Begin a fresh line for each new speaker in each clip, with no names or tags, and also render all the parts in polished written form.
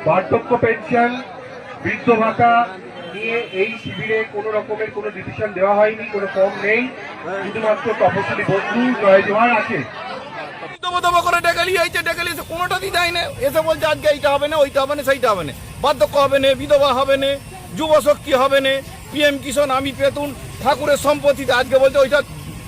বার্ধক্য পেনশন, বৃদ্ধ ভাতা নিয়ে এই শিবিরে কোনো রকমের কোনো ডিসিশন দেওয়া হয়নি, কোনো ফর্ম নেই, শুধুমাত্র তপশিলি বন্ধু জয় জোহার আছে।
কোনোটা দেয় না, এসে বলছে আজকে এইটা হবে না, ওইটা হবে না, সেইটা হবে না, বার্ধক্য হবে না, বিধবা হবে না, যুব শক্তি হবে না, পিএম কিষাণ আমি পেতুন ঠাকুরের সম্পত্তিতে আজকে বলছে ওইটা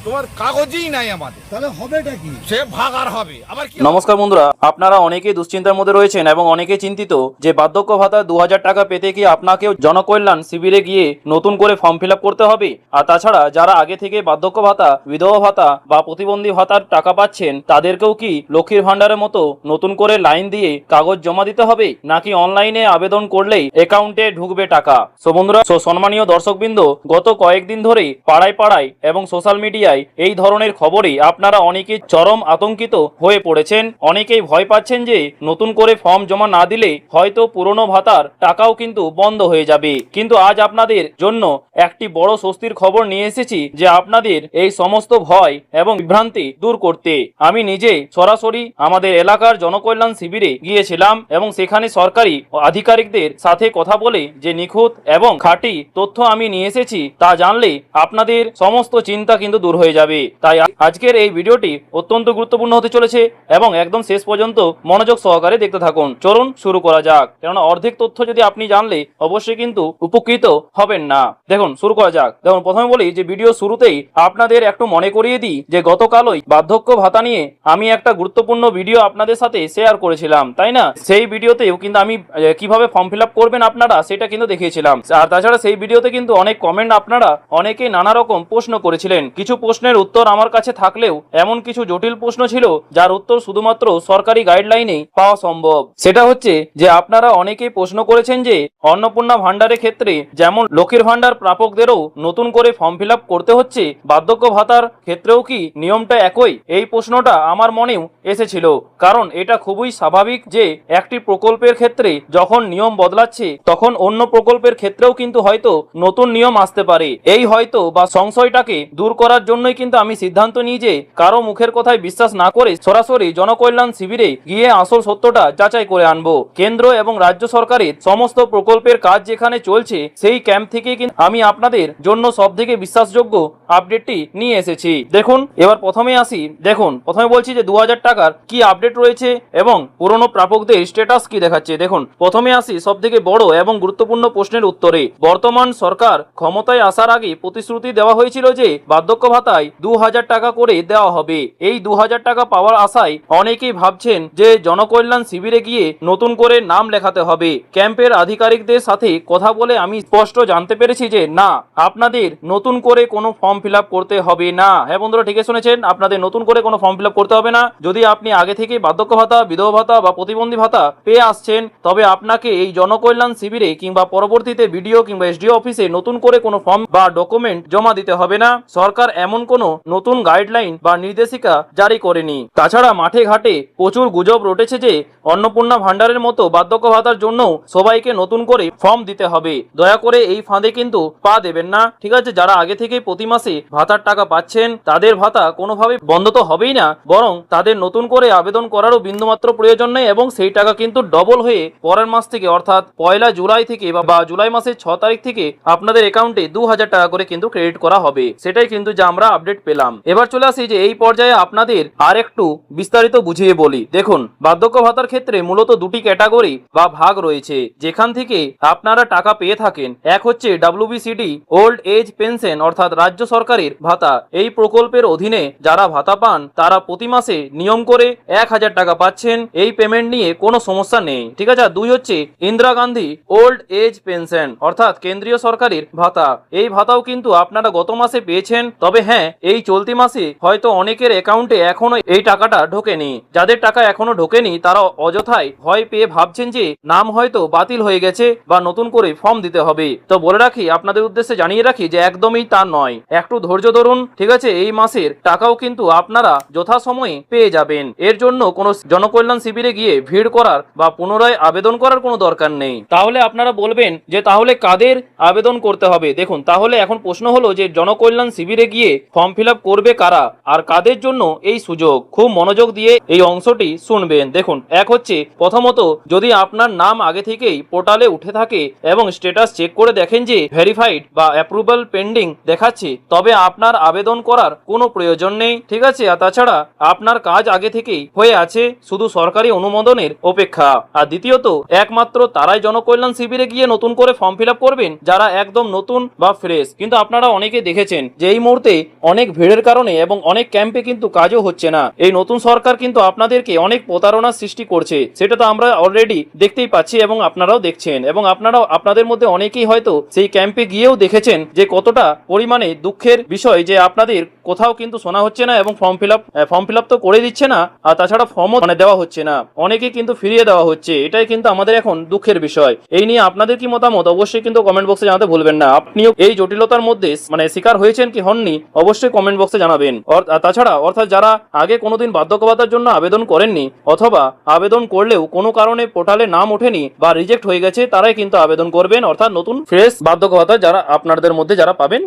তোমার কাগজই নাই আমাদের, তাহলে হবেটা কি? সে ভাগার হবে আবার কি?
নমস্কার বন্ধুরা, আপনারা অনেকেই দুশ্চিন্তার মধ্যে রয়েছেন এবং অনেকেই চিন্তিত যে বার্ধক্য ভাতা 2000 টাকা পেতে কি আপনাকেও জনকল্যাণ শিবিরে গিয়ে নতুন করে ফর্ম ফিল করতে হবে। আর তাছাড়া যারা আগে থেকে বার্ধক্য ভাতা, বিধবা ভাতা বা প্রতিবন্ধী ভাতার টাকা পাচ্ছেন তাদেরকেও কি লক্ষ্মীর ভান্ডারের মতো নতুন করে লাইন দিয়ে কাগজ জমা দিতে হবে, নাকি অনলাইনে আবেদন করলেই অ্যাকাউন্টে ঢুকবে টাকা? সো বন্ধুরা, সম্মানীয় দর্শকবৃন্দ, গত কয়েকদিন ধরে পাড়ায় পাড়ায় এবং সোশ্যাল মিডিয়ায় এই ধরনের খবরে আপনারা অনেকে চরম আতঙ্কিত হয়ে পড়েছেন। অনেকেই ভয় পাচ্ছেন যে নতুন করে ফর্ম জমা না দিলে হয়তো পুরনো ভাতার টাকাও কিন্তু বন্ধ হয়ে যাবে। কিন্তু আজ আপনাদের জন্য একটি বড় স্বস্তির খবর নিয়ে এসেছি যে আপনাদের এই সমস্ত ভয় এবং বিভ্রান্তি দূর করতে আমি নিজে সরাসরি আমাদের এলাকার জনকল্যাণ শিবিরে গিয়েছিলাম এবং সেখানে সরকারি আধিকারিকদের সাথে কথা বলে যে নিখুঁত এবং খাঁটি তথ্য আমি নিয়ে এসেছি তা জানলে আপনাদের সমস্ত চিন্তা কিন্তু দূর হয়ে যাবে। তাই আজকের এই ভিডিওটি অত্যন্ত গুরুত্বপূর্ণ হতে চলেছে এবং একদম শেষ পর্যন্ত মনোযোগ সহকারে দেখতে থাকুন। চলুন শুরু করা যাক, কেননা অর্ধেক তথ্য যদি আপনি জানলে অবশ্যই কিন্তু উপকৃত হবেন না। দেখুন শুরু করা যাক। দেখুন প্রথমে বলি যে ভিডিও শুরুতেই আপনাদের একটু মনে করিয়ে দিই যে গতকালই বার্ধক্য ভাতা নিয়ে আমি একটা গুরুত্বপূর্ণ ভিডিও আপনাদের সাথে শেয়ার করেছিলাম, তাই না? সেই ভিডিওতেও কিন্তু আমি কিভাবে ফর্ম ফিল আপ করবেন আপনারা সেটা কিন্তু দেখিয়েছিলাম। আর তাছাড়া সেই ভিডিওতে কিন্তু অনেক কমেন্ট আপনারা অনেকেই নানা রকম প্রশ্ন করেছিলেন। কিছু প্রশ্নের উত্তর আমার কাছে থাকলেও এমন কিছু জটিল প্রশ্ন ছিল যার উত্তর শুধুমাত্র সরকারি গাইডলাইনেই পাওয়া সম্ভব। সেটা হচ্ছে যে আপনারা অনেকেই প্রশ্ন করেছেন যে অন্নপূর্ণা ভান্ডারের ক্ষেত্রে যেমন লক্ষ্মীর ভান্ডার প্রাপকদেরও নতুন করে ফর্ম ফিল আপ করতে হচ্ছে, বার্ধক্য ভাতার ক্ষেত্রেও কি নিয়মটা একই? এই প্রশ্নটা আমার মনেও এসেছিল, কারণ এটা খুবই স্বাভাবিক যে একটি প্রকল্পের ক্ষেত্রে যখন নিয়ম বদলাচ্ছে তখন অন্য প্রকল্পের ক্ষেত্রেও কিন্তু হয়তো নতুন নিয়ম আসতে পারে। এই হয়তো বা সংশয়টাকে দূর করার জন্যই কিন্তু আমি সিদ্ধান্ত নিই যে কারো মুখের কথায় বিশ্বাস না করে সরাসরি জনকল্যাণ শিবিরে গিয়ে আসল সত্যটা যাচাই করে আনবো। কেন্দ্র এবং রাজ্য সরকারের সমস্ত প্রকল্পের কাজ যেখানে চলছে সেই ক্যাম্প থেকে কিন্তু আমি আপনাদের জন্য সবথেকে বিশ্বাসযোগ্য আপডেটটি নিয়ে এসেছি। দেখুন এবার প্রথমে আসি। দেখুন প্রথমে বলছি যে 2000 টাকার কি আপডেট রয়েছে এবং পুরনো প্রাপকদের স্ট্যাটাস কি দেখাচ্ছে। দেখুন প্রথমে আসি সবথেকে বড় এবং গুরুত্বপূর্ণ প্রশ্নের উত্তরে। বর্তমান সরকার ক্ষমতায় আসার আগে প্রতিশ্রুতি দেওয়া হয়েছিল যে বার্ধক্য ভাতায় 2000 টাকা করে দেওয়া হবে। এই 2000 টাকা পাওয়ার আশায় অনেকেই ভাবছেন যে জনকল্যাণ শিবিরে গিয়ে নতুন করে নাম লেখাতে হবে। ক্যাম্পের আধিকারিকদের সাথে কথা বলে আমি স্পষ্ট জানতে পেরেছি যে না, আপনাদের নতুন করে কোনো ফর্ম ফিল আপ করতে হবে না। হ্যাঁ বন্ধুরা, ঠিকই শুনেছেন, আপনাদের নতুন করে কোনো ফর্ম ফিল আপ করতে হবে না। যদি আপনি আগে থেকে বার্ধক্য ভাতা, বিধবা ভাতা বা প্রতিবন্ধী ভাতা পেয়ে আসছেন তবে আপনাকে এই জনকল্যাণ শিবিরে কিংবা পরবর্তীতে বিডিও কিংবা এসডিও অফিসে নতুন করে কোনো ফর্ম বা ডকুমেন্ট জমা দিতে হবে না। সরকার এমন কোনো নতুন গাইডলাইন বা নির্দেশিকা জারি করেনি। তাছাড়া মাঠে ঘাটে প্রচুর গুজব রটেছে যে অন্নপূর্ণা ভান্ডারের মতো বার্ধক্য ভাতার জন্য সবাইকে নতুন করে ফর্ম দিতে হবে। দয়া করে এই ফাঁদে কিন্তু পা দেবেন না, ঠিক আছে? যারা আগে থেকে প্রতি মাসে ভাতার টাকা পাচ্ছেন তাদের ভাতা কোনোভাবে বন্ধ তো হবেই না, বরং তাদের নতুন করে আবেদন করারও বিন্দুমাত্র প্রয়োজন নেই এবং সেই টাকা কিন্তু ডবল হয়ে পরের মাস থেকে অর্থাৎ 1 জুলাই থেকে বা জুলাই মাসের 6 তারিখ থেকে আপনাদের অ্যাকাউন্টে 2000 টাকা করে কিন্তু ক্রেডিট করা হবে। সেটাই কিন্তু যা আমরা আপডেট পেলাম। এবার চলে আসি যে এই পর্যায়ে আপনাদের আর একটু বিস্তারিত বুঝিয়ে বলি। দেখুন বার্ধক্য ভাতার ক্ষেত্রে মূলত দুটি ক্যাটাগরি বা ভাগ রয়েছে যেখান থেকে আপনারা টাকা পেয়ে থাকেন। এক হচ্ছে WBCD ওল্ড এজ পেনশন অর্থাৎ রাজ্য সরকারের ভাতা। এই প্রকল্পের অধীনে যারা ভাতা পান তারা প্রতি মাসে নিয়ম করে 1000 টাকা পাচ্ছেন। এই পেমেন্ট নিয়ে কোনো সমস্যা নেই, ঠিক আছে? দুই হচ্ছে Indira Gandhi old age pension অর্থাৎ কেন্দ্রীয় সরকারের ভাতা। এই ভাতাও কিন্তু আপনারা গত মাসে পেয়েছেন, তবে হ্যাঁ এই চলতি মাসে হয়তো অনেকের অ্যাকাউন্টে এখনো এই টাকাটা ঢোকেনি। যাদের টাকা এখনো ঢোকেনি তারা অযথায় ভয় পেয়ে ভাবছেন যে নাম হয়তো বাতিল হয়ে গেছে বা নতুন করে ফর্ম দিতে হবে। তো বলে রাখি, আপনাদের উদ্দেশ্যে জানিয়ে রাখি যে একদমই তা নয়। একটু ধৈর্য ধরুন, ঠিক আছে? এই মাসের টাকাও কিন্তু আপনারা যথাসময়ে পেয়ে যাবেন। এর জন্য কোনো জনকল্যাণ শিবিরে গিয়ে ভিড় করার বা পুনরায় আবেদন করার কোনো দরকার নেই। তাহলে আপনারা বলবেন যে তাহলে কাদের আবেদন করতে হবে? দেখুন তাহলে এখন প্রশ্ন হলো যে জনকল্যাণ শিবিরে গিয়ে ফর্ম ফিল আপ করবে কারা আর কাদের জন্য এই সুযোগ, খুব মনোযোগ দিয়ে এই অংশটি শুনবেন। দেখুন, এক হচ্ছে প্রথমত, যদি আপনার নাম আগে থেকেই পোর্টালে উঠে থাকে এবং স্ট্যাটাস চেক করে দেখেন যে ভেরিফাইড বা অ্যাপ্রুভাল পেন্ডিং দেখাচ্ছে, তবে আপনার আবেদন করার কোনো প্রয়োজন নেই, ঠিক আছে। আর তাছাড়া আপনার কাজ আগে থেকেই হয়ে আছে, শুধু সরকারি অনুমোদনের অপেক্ষা। আর দ্বিতীয়ত, একমাত্র তারাই জনকল্যাণ শিবিরে গিয়ে নতুন করে ফর্ম ফিল আপ করবেন যারা একদম নতুন বা ফ্রেশ। কিন্তু আপনারা অনেকে দেখেছেন যে এই মুহূর্তে অনেক ভিড়ের কারণে এবং অনেক ক্যাম্পে কিন্তু কাজও হচ্ছে না। এই নতুন সরকার কিন্তু আপনাদেরকে অনেক প্রতারণার সৃষ্টি করছে, সেটা তো আমরা অলরেডি দেখতেই পাচ্ছি এবং আপনারাও দেখছেন। এবং আপনারাও, আপনাদের মধ্যে অনেকেই হয়তো সেই ক্যাম্পে গিয়েও দেখেছেন যে কতটা পরিমাণে দুঃখের বিষয় যে আপনাদের কোথাও কিন্তু শোনা হচ্ছে না এবং ফর্ম ফিল আপ তো করে দিচ্ছে না, আর তাছাড়া ফর্মও দেওয়া হচ্ছে না, অনেকে কিন্তু ফিরিয়ে দেওয়া হচ্ছে। এটাই কিন্তু আমাদের এখন দুঃখের বিষয়। এই নিয়ে আপনাদের কি মতামত অবশ্যই কিন্তু কমেন্ট বক্সে জানাতে ভুলবেন না। আপনিও এই জটিলতার মধ্যে শিকার হয়েছেন কি হননি অবশ্যই কমেন্ট বক্সে জানাবেন। তাছাড়া অর্থাৎ যারা আগে কোনোদিন বার্ধক্য ভাতার জন্য আবেদন করেননি অথবা আবেদন করলেও কোনো কারণে পোর্টালে নাম ওঠেনি বা রিজেক্ট হয়ে গেছে, তারাই কিন্তু আবেদন করবেন। অর্থাৎ নতুন ফ্রেশ বার্ধক্য ভাতা যারা আপনাদের মধ্যে যারা পাবেন,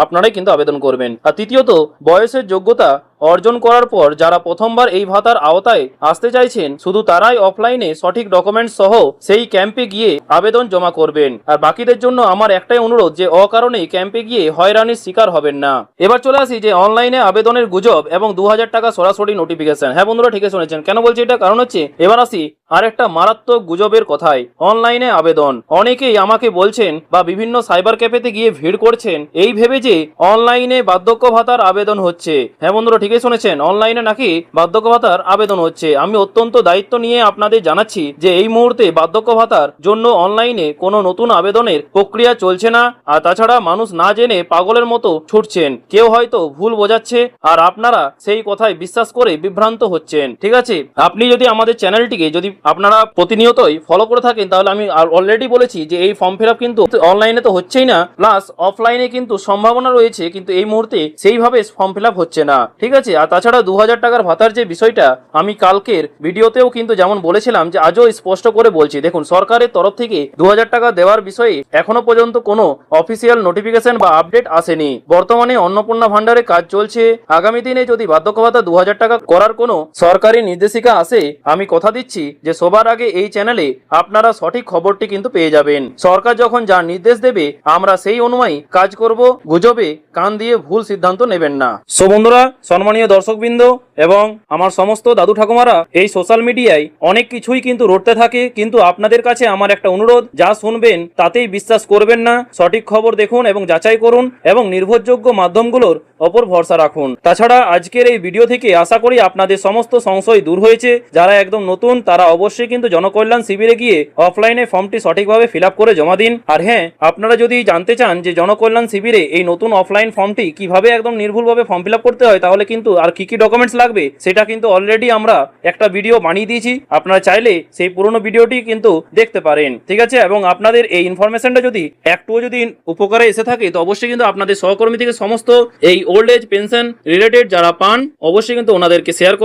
আপনারাই কিন্তু আবেদন করবেন। আর তৃতীয়ত, বয়সের যোগ্যতা অর্জন করার পর যারা প্রথমবার এই ভাতার আওতায় আসতে চাইছেন, শুধু তারাই অফলাইনে সঠিক ডকুমেন্টস সহ সেই ক্যাম্পে গিয়ে আবেদন জমা করবেন। আর বাকিদের জন্য আমার একটাই অনুরোধ যে অকারণে ক্যাম্পে গিয়ে হয়রানির শিকার হবেন না। এবার চলে আসি যে অনলাইনে আবেদনের গুজব এবং 2000 টাকা সরাসরি নোটিফিকেশন। হ্যাঁ বন্ধুরা, ঠিকই শুনেছেন। কেন বলছি এটা? কারণ হচ্ছে, এবার আসি আর একটা মারাত্মক গুজবের কথায়। অনলাইনে আবেদন, অনেকেই আমাকে বলছেন বা বিভিন্ন সাইবার ক্যাফেতে গিয়ে ভিড় করছেন এই ভেবে যে অনলাইনে বার্ধক্য ভাতার আবেদন হচ্ছে। হ্যাঁ বন্ধুরা, ঠিকই শুনেছেন, অনলাইনে নাকি বার্ধক্য ভাতার আবেদন হচ্ছে। আমি অত্যন্ত দায়িত্ব নিয়ে আপনাদের জানাচ্ছি যে এই মুহূর্তে বার্ধক্য ভাতার জন্য অনলাইনে কোনো নতুন আবেদনের প্রক্রিয়া চলছে না। আর তাছাড়া মানুষ না জেনে পাগলের মতো ছুটছেন, কেউ হয়তো ভুল বোঝাচ্ছে আর আপনারা সেই কথায় বিশ্বাস করে বিভ্রান্ত হচ্ছেন, ঠিক আছে। আপনি যদি আমাদের চ্যানেলটিকে যদি আপনারা প্রতিনিয়তই ফলো করে থাকেন, তাহলে আমি অলরেডি বলেছি যে এই ফর্ম ফিল আপ কিন্তু অনলাইনে তো হচ্ছেই না, প্লাস অফলাইনে কিন্তু সম্ভাবনা রয়েছে, কিন্তু এই মুহূর্তে সেইভাবে ফর্ম ফিল আপ হচ্ছে না, ঠিক আছে। আর তাছাড়া 2000 টাকার ভাতার যে বিষয়টা আমি কালকের ভিডিওতেও কিন্তু যেমন বলেছিলাম, যে আজও স্পষ্ট করে বলছি। দেখুন, সরকারের তরফ থেকে 2000 টাকা দেওয়ার বিষয়ে এখনো পর্যন্ত কোনো অফিসিয়াল নোটিফিকেশন বা আপডেট আসেনি। বর্তমানে অন্নপূর্ণা ভান্ডারে কাজ চলছে। আগামী দিনে যদি বার্ধক্য ভাতা 2000 টাকা করার কোনো সরকারি নির্দেশিকা আসে, আমি কথা দিচ্ছি যে সবার আগে এই চ্যানেলে আপনারা সঠিক খবরটি কিন্তু পেয়ে যাবেন। সরকার যখন যা নির্দেশ দেবে আমরা সেই অনুযায়ী কাজ করব, গুজবে কান দিয়ে ভুল সিদ্ধান্ত নেবেন না। সো বন্ধুরা, সম্মানীয় দর্শকবৃন্দ এবং আমার সমস্ত দাদু ঠাকুমারা, এই সোশ্যাল মিডিয়ায় অনেক কিছুই কিন্তু রটতে থাকে, কিন্তু আপনাদের কাছে আমার একটা অনুরোধ, যা শুনবেন তাতেই বিশ্বাস করবেন না। সঠিক খবর দেখুন এবং যাচাই করুন এবং নির্ভরযোগ্য মাধ্যমগুলোর ওপর ভরসা রাখুন। তাছাড়া আজকের এই ভিডিও থেকে আশা করি আপনাদের সমস্ত সংশয় দূর হয়েছে। যারা একদম নতুন তারা অবশ্যই কিন্তু জনকল্যাণ শিবিরে গিয়ে অফলাইনে ফর্মটি সঠিকভাবে ফিল আপ করে জমা দিন। আর হ্যাঁ, আপনারা যদি জানতে চান যে জনকল্যাণ শিবিরে এই নতুন অফলাইন ফর্মটি কিভাবে একদম নির্ভুলভাবে ফর্ম ফিল আপ করতে হয়, তাহলে কিন্তু আর কি কি ডকুমেন্টস লাগবে সেটা কিন্তু অলরেডি আমরা একটা ভিডিও বানিয়ে দিয়েছি। আপনারা চাইলে সেই পুরনো ভিডিওটি কিন্তু দেখতে পারেন, ঠিক আছে। এবং আপনাদের এই ইনফরমেশনটা যদি একটুও যদি উপকারে এসে থাকে, তো অবশ্যই কিন্তু আপনাদের সহকর্মী থেকে সমস্ত এই ওল্ড এজ পেনশন রিলেটেড যারা পান, অবশ্যই কিন্তু ওনাদেরকে শেয়ার করুন।